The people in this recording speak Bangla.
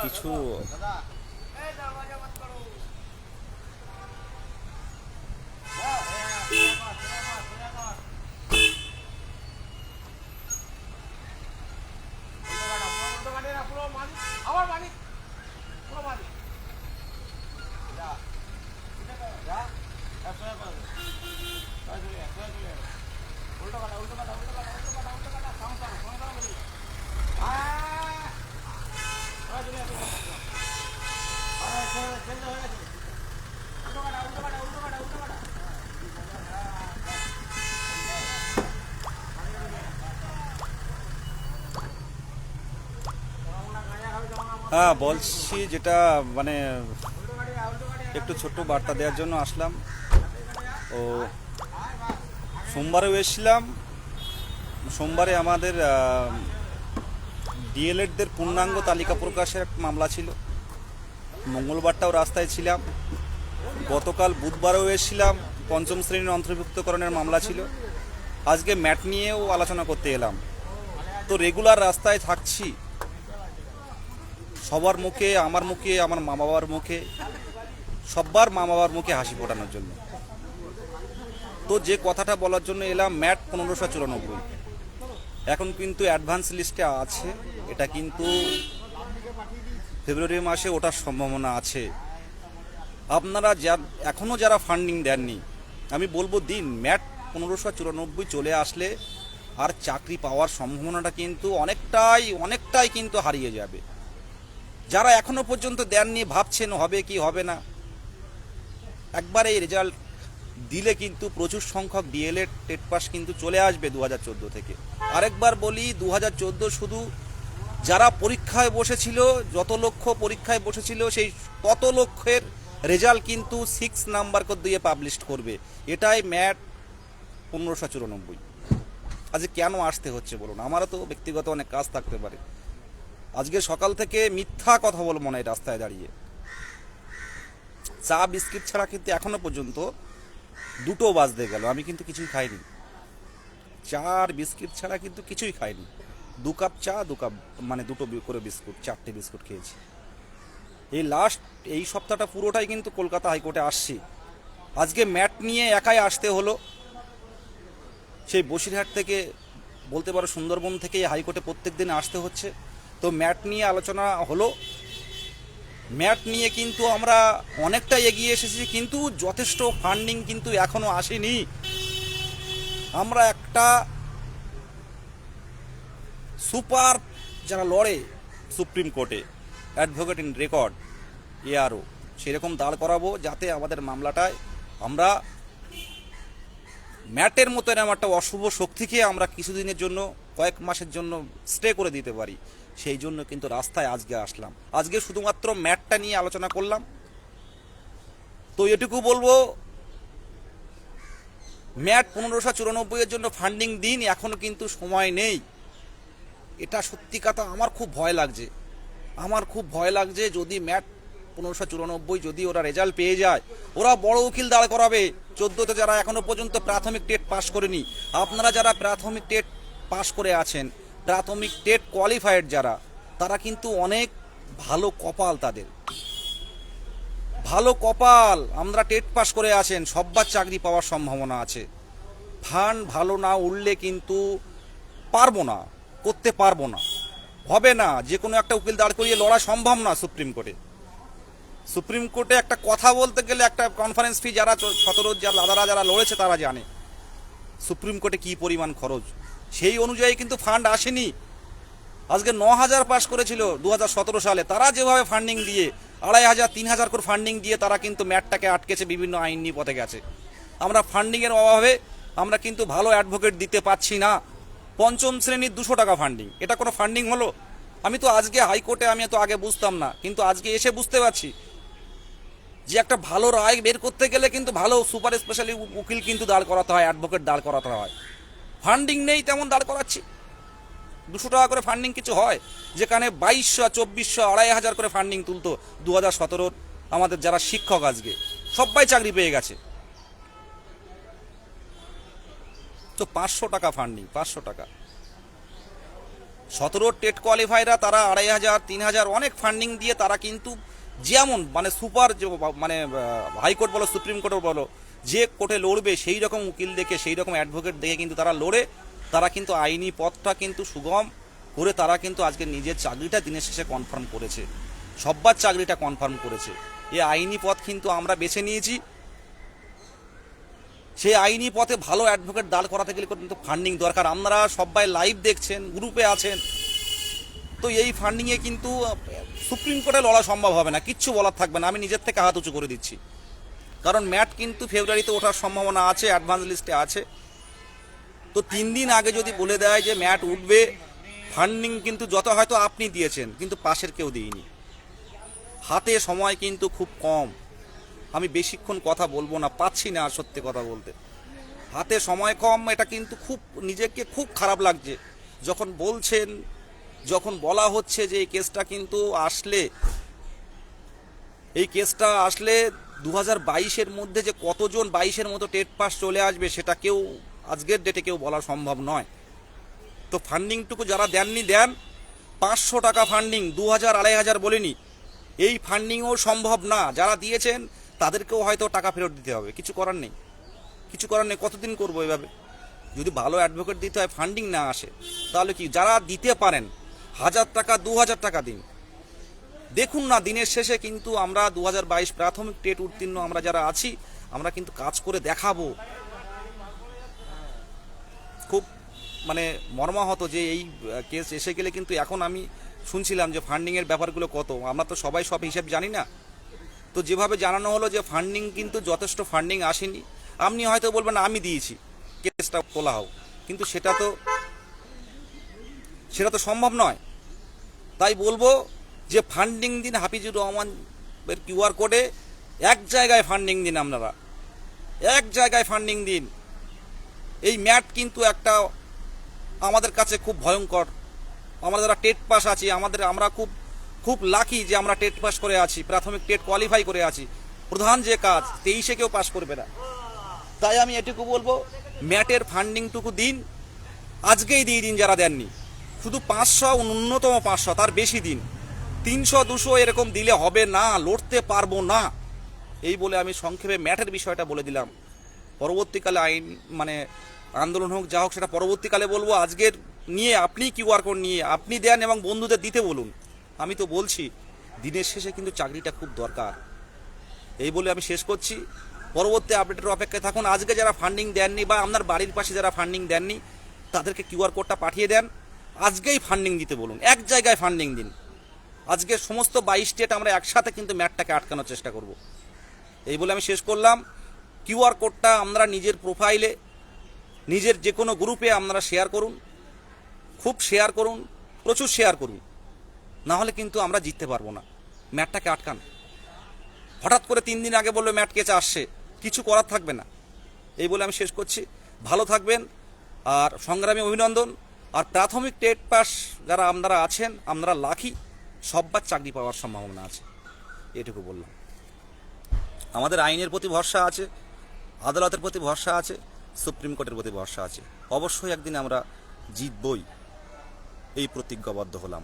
কিছু হ্যাঁ বলছি, যেটা মানে একটু ছোট্ট বার্তা দেওয়ার জন্য আসলাম। ও সোমবারেও এসেছিলাম, সোমবারে আমাদের ডিএলএডদের পূর্ণাঙ্গ তালিকা প্রকাশের এক মামলা ছিল, মঙ্গলবারটাও রাস্তায় ছিলাম, গতকাল বুধবারেও এসেছিলাম, পঞ্চম শ্রেণীর অন্তর্ভুক্তকরণের মামলা ছিল, আজকে ম্যাট নিয়েও আলোচনা করতে এলাম। তো রেগুলার রাস্তায় থাকছি, সবার মুখে, আমার মুখে, আমার মা বাবার মুখে, সবার মা বাবার মুখে হাসি ফোটানোর জন্য। তো যে কথাটা বলার জন্য এলাম, ম্যাট 1594 এখন কিন্তু অ্যাডভান্স লিস্টে আছে, এটা কিন্তু ফেব্রুয়ারি মাসে ওঠার সম্ভাবনা আছে। আপনারা এখনও যারা ফান্ডিং দেননি, আমি বলবো দিন। ম্যাট 1594 চলে আসলে আর চাকরি পাওয়ার সম্ভাবনাটা কিন্তু অনেকটাই কিন্তু হারিয়ে যাবে। যারা এখনো পর্যন্ত দেননি, ভাবছেন হবে কি হবে না, একবার এই রেজাল্ট দিলে কিন্তু প্রচুর সংখ্যক ডিএলএড টেট পাস কিন্তু চলে আসবে 2014 থেকে। আরেকবার বলি, 2014 শুধু যারা পরীক্ষায় বসেছিল, যত লক্ষ পরীক্ষায় বসেছিল, সেই তত লক্ষের রেজাল্ট কিন্তু 6 নাম্বার করে দিয়ে পাবলিশ করবে। এটাই ম্যাট 1594। আজকে কেন আসতে হচ্ছে বলুন? আমারও তো ব্যক্তিগত অনেক কাজ থাকতে পারে। আজকে সকাল থেকে মিথ্যা কথা বলবো মনে হয় রাস্তায় দাঁড়িয়ে। চা বিস্কিট ছাড়া কিন্তু এখনো পর্যন্ত 2টো বাজতে গেল, আমি কিন্তু কিছুই খাইনি। চা আর বিস্কিট ছাড়া কিন্তু কিছুই খাইনি। 2 কাপ চা, 2 কাপ মানে 2টো করে বিস্কুট, 4টে বিস্কুট খেয়েছি। এই সপ্তাহটা পুরোটাই কিন্তু কলকাতা হাইকোর্টে আসছি। আজকে ম্যাট নিয়ে একাই আসতে হলো। সেই বসিরহাট থেকে, বলতে পারো সুন্দরবন থেকে হাইকোর্টে প্রত্যেক দিন আসতে হচ্ছে। তো ম্যাট নিয়ে আলোচনা হলো। ম্যাট নিয়ে কিন্তু আমরা অনেকটা এগিয়ে এসেছি, কিন্তু যথেষ্ট ফান্ডিং কিন্তু এখনো আসেনি। আমরা একটা সুপার যারা লড়ে সুপ্রিম কোর্টে, অ্যাডভোকেট ইন রেকর্ড, এআরও, সেরকম দাঁড় করাবো, যাতে আমাদের মামলাটায় আমরা ম্যাটের মতো এরকম একটা অশুভ শক্তিকে আমরা কিছুদিনের জন্য, কয়েক মাসের জন্য স্টে করে দিতে পারি। সেই জন্য কিন্তু রাস্তায় আজকে আসলাম। আজকে শুধুমাত্র ম্যাটটা নিয়ে আলোচনা করলাম। তো এটুকু বলবো, ম্যাট 1594 জন্য ফান্ডিং দিন, এখনো কিন্তু সময় নেই। এটা সত্যি কথা, আমার খুব ভয় লাগছে। যদি ম্যাট 1594 যদি ওরা রেজাল্ট পেয়ে যায়, ওরা বড় উকিল দাঁড় করাবে 14তে যারা এখনো পর্যন্ত প্রাথমিক টেট পাস করেনি। আপনারা যারা প্রাথমিক টেট পাস করে আছেন, প্রাথমিক টেট কোয়ালিফাইড যারা, তারা কিন্তু অনেক ভালো কপাল, তাদের ভালো কপাল। আমরা টেট পাস করে আছেন, সব্বার চাকরি পাওয়ার সম্ভাবনা আছে। ফান্ড ভালো না উঠলে কিন্তু করতে পারবো না, হবে না। যে কোনো একটা উকিল দাঁড় করিয়ে লড়া সম্ভব না সুপ্রিম কোর্টে একটা কথা বলতে গেলে একটা কনফারেন্স ফি, যারা 17 দাদারা যারা লড়েছে তারা জানে সুপ্রিম কোর্টে কি পরিমাণ খরচ। সেই অনুযায়ী কিন্তু ফান্ড আসেনি। আজকে 9,000 পাস করেছিল 2017 সালে, তারা যেভাবে ফান্ডিং দিয়ে 2,500 3,000 করে ফান্ডিং দিয়ে তারা কিন্তু ম্যাটটাকে আটকেছে, বিভিন্ন আইনি পথে গেছে। আমরা ফান্ডিংয়ের অভাবে আমরা কিন্তু ভালো অ্যাডভোকেট দিতে পাচ্ছি না। পঞ্চম শ্রেণীর 200 টাকা ফান্ডিং, এটা কোনো ফান্ডিং হলো? আমি তো আজকে হাইকোর্টে, আমি তো আগে বুঝতাম না, কিন্তু আজকে এসে বুঝতে পারছি যে একটা ভালো রায় বের করতে গেলে কিন্তু ভালো সুপার স্পেশালি উকিল কিন্তু দাঁড় করাতে হয়, অ্যাডভোকেট দাঁড় করাতে হয়। ফান্ডিং নেই তেমন দাঁড় করাচ্ছি। 200 টাকা করে ফান্ডিং কিছু হয়? যেখানে 2200 2400 2,500 করে ফান্ডিং তুলতো 2017 আমাদের যারা শিক্ষক, আজকে সবাই চাকরি পেয়ে গেছে। তো 500 টাকা ফান্ডিং, 500 টাকা। 17 টেট কোয়ালিফাইরা তারা 2,500 3,000 অনেক ফান্ডিং দিয়ে তারা কিন্তু যেমন মানে সুপার মানে হাইকোর্ট বলো সুপ্রিম কোর্টও বলো, যে কোর্টে লড়বে সেই রকম উকিল দেখে সেই রকম অ্যাডভোকেট দেখে কিন্তু তারা লড়ে, তারা কিন্তু আইনি পথটা কিন্তু সুগম করে তারা কিন্তু আজকে নিজের চাকরিটা দিনের শেষে কনফার্ম করেছে, সব্বার চাকরিটা কনফার্ম করেছে। এই আইনি পথ কিন্তু আমরা বেছে নিয়েছি। সেই আইনি পথে ভালো অ্যাডভোকেট দাঁড় করাতে গেলে কিন্তু ফান্ডিং দরকার। আপনারা সবাই লাইভ দেখছেন, গ্রুপে আছেন, তো এই ফান্ডিংয়ে কিন্তু সুপ্রিম কোর্টে লড়া সম্ভব হবে না, কিচ্ছু বলার থাকবে না, আমি নিজের থেকে হাত উঁচু করে দিচ্ছি। কারণ ম্যাট কিন্তু ফেব্রুয়ারিতে ওঠার সম্ভাবনা আছে, অ্যাডভান্স লিস্টে আছে। তো 3 দিন আগে যদি বলে দেয় যে ম্যাট উঠবে, ফান্ডিং কিন্তু যত হয়তো আপনি দিয়েছেন কিন্তু পাশের কেউ দিইনি, হাতে সময় কিন্তু খুব কম। আমি বেশিক্ষণ কথা বলবো না, পাচ্ছি না আর সত্যি কথা বলতে, হাতে সময় কম। এটা কিন্তু খুব নিজেকে খুব খারাপ লাগছে যখন বলছেন, যখন বলা হচ্ছে যে এই কেসটা কিন্তু আসলে, এই কেসটা আসলে 2022-এর মধ্যে যে কতজন 22-এর মতো টেট পাস চলে আসবে সেটা কেউ আজকের ডেটে কেউ বলা সম্ভব নয়। তো ফান্ডিংটুকু যারা দেননি দেন, 500 টাকা ফান্ডিং, 2,000 2,500 বলিনি, এই ফান্ডিংও সম্ভব না। যারা দিয়েছেন তাদেরকেও হয়তো টাকা ফেরত দিতে হবে, কিছু করার নেই, কিছু করার নেই। কতদিন করবো এভাবে? যদি ভালো অ্যাডভোকেট দিতে হয়, ফান্ডিং না আসে, তাহলে কি যারা দিতে পারেন 1,000 টাকা 2,000 টাকা দিন। দেখুন না, দিনের শেষে কিন্তু আমরা 2022 প্রাথমিক টেট উত্তীর্ণ আমরা যারা আছি, আমরা কিন্তু কাজ করে দেখাবো। খুব মানে মর্মাহত যে এই কেস এসে গেলে কিন্তু এখন আমি শুনছিলাম যে ফান্ডিংয়ের ব্যাপারগুলো কত, আমরা তো সবাই সব হিসেব জানি না। তো যেভাবে জানানো হলো যে ফান্ডিং কিন্তু যথেষ্ট ফান্ডিং আসেনি, আপনি হয়তো বলবেন আমি দিয়েছি, কেসটা তোলা হোক, কিন্তু সেটা তো সম্ভব নয়। তাই বলবো যে ফান্ডিং দিন, হাফিজুর রহমানের QR কোডে এক জায়গায় ফান্ডিং দিন, আপনারা এক জায়গায় ফান্ডিং দিন। এই ম্যাট কিন্তু একটা আমাদের কাছে খুব ভয়ঙ্কর। আমরা যারা টেট পাস আছি, আমরা খুব খুব লাকি যে আমরা টেট পাস করে আছি, প্রাথমিক টেট কোয়ালিফাই করে আছি। প্রধান যে কাজ 23-এ কেউ পাস করবে না। তাই আমি এটুকু বলবো, ম্যাটের ফান্ডিংটুকু দিন, আজকেই দিয়ে দিন যারা দেননি। শুধু 500, ন্যূনতম 500, তার বেশি দিন। 300 200 এরকম দিলে হবে না, লড়তে পারবো না। এই বলে আমি সংক্ষেপে ম্যাটের বিষয়টা বলে দিলাম। পরবর্তীকালে আইন মানে আন্দোলন হোক যা হোক সেটা পরবর্তীকালে বলবো। আজকের নিয়ে আপনি QR কোড নিয়ে আপনি দেন এবং বন্ধুদের দিতে বলুন। আমি তো বলছি দিনের শেষে কিন্তু চাকরিটা খুব দরকার। এই বলে আমি শেষ করছি। পরবর্তী আপডেটের অপেক্ষায় থাকুন। আজকে যারা ফান্ডিং দেননি বা আপনার বাড়ির পাশে যারা ফান্ডিং দেননি, তাদেরকে QR কোডটা পাঠিয়ে দেন, আজকেই ফান্ডিং দিতে বলুন, এক জায়গায় ফান্ডিং দিন। আজকে সমস্ত 22 স্টেট আমরা একসাথে কিন্তু ম্যাটটাকে আটকানোর চেষ্টা করব। এই বলে আমি শেষ করলাম। QR কোডটা আমরা নিজের প্রোফাইলে, নিজের যে কোনো গ্রুপে আপনারা শেয়ার করুন, খুব শেয়ার করুন, প্রচুর শেয়ার করুন, না হলে কিন্তু আমরা জিততে পারবো না। ম্যাটটাকে আটকান। হঠাৎ করে 3 দিন আগে বললো ম্যাট কেস আসছে, কিছু করার থাকবে না। এই বলে আমি শেষ করছি। ভালো থাকবেন, আর সংগ্রামী অভিনন্দন। আর প্রাথমিক টেট পাস যারা আপনারা আছেন, আপনারা লাকি, সববার চাকরি পাওয়ার সম্ভাবনা আছে, এটুকু বললাম। আমাদের আইনের প্রতি ভরসা আছে, আদালতের প্রতি ভরসা আছে, সুপ্রিম কোর্টের প্রতি ভরসা আছে। অবশ্যই একদিন আমরা জিতবই, এই প্রতিজ্ঞাবদ্ধ হলাম।